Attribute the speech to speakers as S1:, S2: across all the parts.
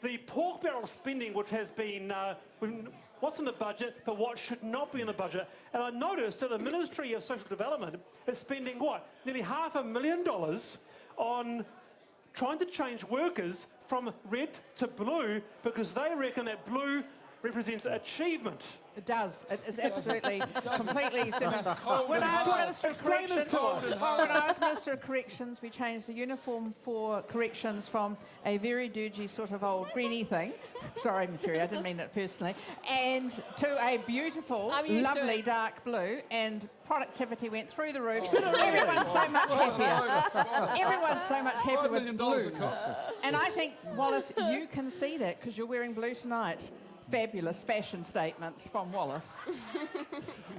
S1: the pork barrel spending, which has been what's in the budget, but what should not be in the budget. And I noticed that the Ministry of Social Development is spending, what, nearly $500,000 on trying to change workers from red to blue because they reckon that blue represents achievement.
S2: It does. It is absolutely, completely similar. When I was Minister of Corrections, we changed the uniform for corrections from a very dirgy sort of old greeny thing, sorry, Materi, I didn't mean it personally, and to a beautiful, lovely dark blue, and productivity went through the roof. Everyone's so much happier. Everyone's so much happier with blue. And I think, Wallace, you can see that because you're wearing blue tonight. Fabulous fashion statement from Wallace.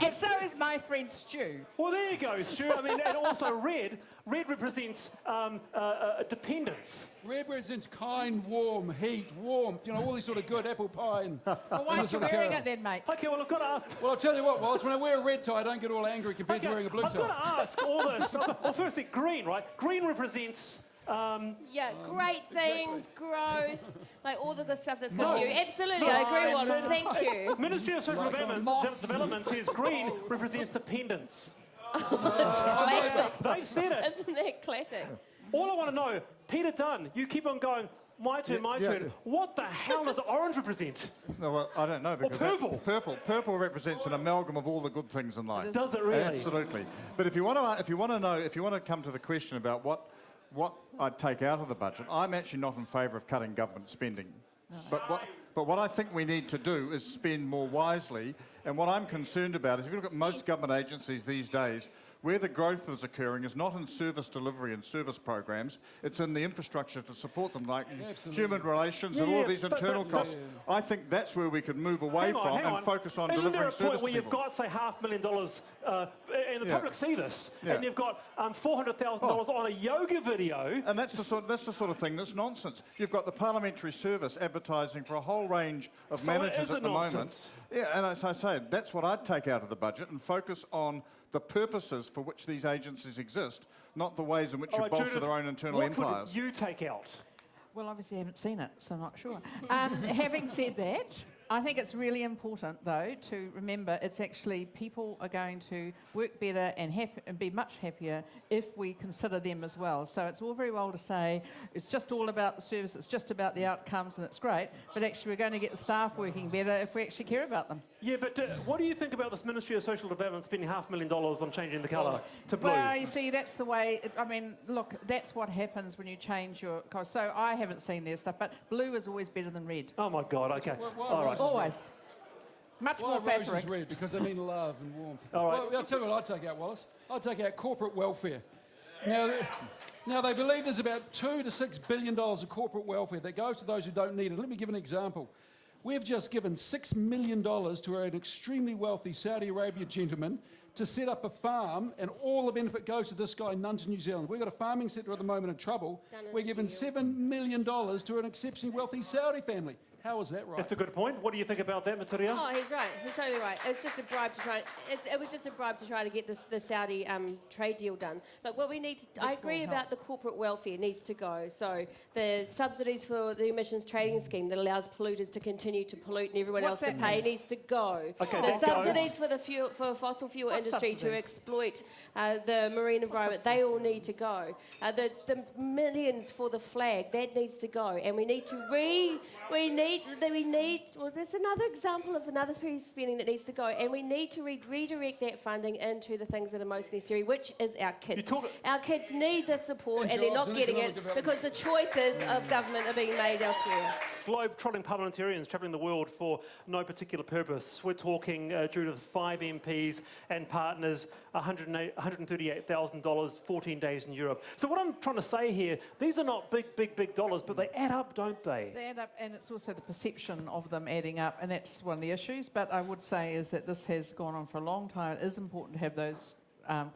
S2: And so is my friend Stu.
S1: Well, there you go, Stu. I mean, and also red represents dependence.
S3: Red represents kind, warm, heat, warmth, you know, all these sort of good apple pie. And
S2: well, why aren't you wearing it then, mate?
S1: Okay, well, I've got to ask.
S3: Well, I'll tell you what, Wallace, when I wear a red tie, I don't get all angry compared to wearing a blue tie.
S1: I've got to ask all this. Well, firstly, green, right? Green represents...
S4: great things, growth, like all the good stuff that's good for you. Absolutely, I agree, Wallace. Thank you.
S1: Ministry of Social Development says green represents dependence. They've said it.
S4: Isn't that classic?
S1: All I want to know, Peter Dunn, you keep on going, my turn, my turn. What the hell does orange represent?
S5: No, well, I don't know. Because
S1: purple.
S5: Purple represents an amalgam of all the good things in life.
S1: Does it really?
S5: Absolutely. But if you want to come to the question about what I'd take out of the budget, I'm actually not in favour of cutting government spending. No. But what I think we need to do is spend more wisely. And what I'm concerned about is if you look at most government agencies these days, where the growth is occurring is not in service delivery and service programs, it's in the infrastructure to support them, like human relations and all these internal costs. I think that's where we could move away from and focus on delivering service to people. Isn't there a point
S1: where you've got, say, $500,000, and the public see this, and you've got $400,000 on a yoga video?
S5: And that's the sort of thing that's nonsense. You've got the parliamentary service advertising for a whole range of managers at the moment. Yeah, and as I say, that's what I'd take out of the budget and focus on the purposes for which these agencies exist, not the ways in which you bolster their own internal empires.
S1: What would you take out?
S2: Well, obviously I haven't seen it, so I'm not sure. Having said that, I think it's really important, though, to remember it's actually people are going to work better and be much happier if we consider them as well. So it's all very well to say it's just all about the service, it's just about the outcomes, and it's great, but actually we're going to get the staff working better if we actually care about them.
S1: Yeah, but what do you think about this Ministry of Social Development spending $500,000 on changing the colour to blue?
S2: Well, you see, that's the way, I mean, look, that's what happens when you change your cost. So I haven't seen their stuff, but blue is always better than red.
S1: Oh my God, okay.
S3: All right.
S2: Always. Much more fabric.
S3: Roses red? Because they mean love and warmth.
S1: All right.
S3: Well, I'll tell you what I'd take out, Wallace. I'd take out corporate welfare. Now they believe there's about $2 to $6 billion of corporate welfare that goes to those who don't need it. Let me give an example. We've just given $6 million to an extremely wealthy Saudi Arabia gentleman to set up a farm, and all the benefit goes to this guy, none to New Zealand. We've got a farming sector at the moment in trouble. We're giving $7 million to an exceptionally wealthy Saudi family. How is that right?
S1: That's a good point. What do you think about that, Materia?
S4: Oh, he's right. He's totally right. It's just a bribe to try. It was just a bribe to try to get the Saudi trade deal done. But what we need to, I agree about the corporate welfare needs to go. So the subsidies for the emissions trading scheme that allows polluters to continue to pollute and everyone else to pay needs to go.
S1: Okay,
S4: the subsidies for the fossil fuel industry to exploit the marine environment, they all need to go. The millions for the flag, that needs to go. And we need to well, there's another example of another piece of spending that needs to go, and we need to redirect that funding into the things that are most necessary, which is our kids. Our kids need the support, and they're not getting it because the choices of government are being made elsewhere.
S1: Globe-trotting parliamentarians travelling the world for no particular purpose. We're talking due to the 5 MPs and partners, $138,000, 14 days in Europe. So what I'm trying to say here, these are not big dollars, but they add up, don't they?
S2: They add up, and it's also the perception of them adding up, and that's one of the issues. But I would say is that this has gone on for a long time. It is important to have those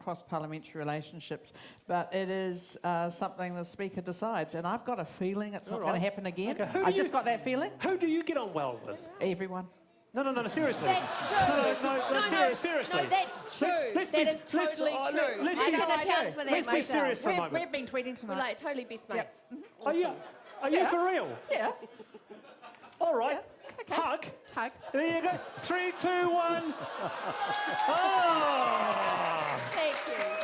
S2: cross-parliamentary relationships, but it is something the Speaker decides, and I've got a feeling it's not going to happen again.
S1: Okay.
S2: I just got that feeling.
S1: Who do you get on well with?
S2: Everyone.
S1: No, seriously.
S4: That's true.
S1: Seriously.
S4: No, that's true. That is totally true.
S1: Let's be serious for a moment.
S2: We've been tweeting tonight.
S4: We're like totally best mates.
S2: Yep.
S1: Oh, yeah. Are you for real?
S2: Yeah.
S1: All right.
S2: Okay.
S1: Hug.
S2: Hug.
S1: There you go. 3, 2, 1. Oh!
S4: Thank you.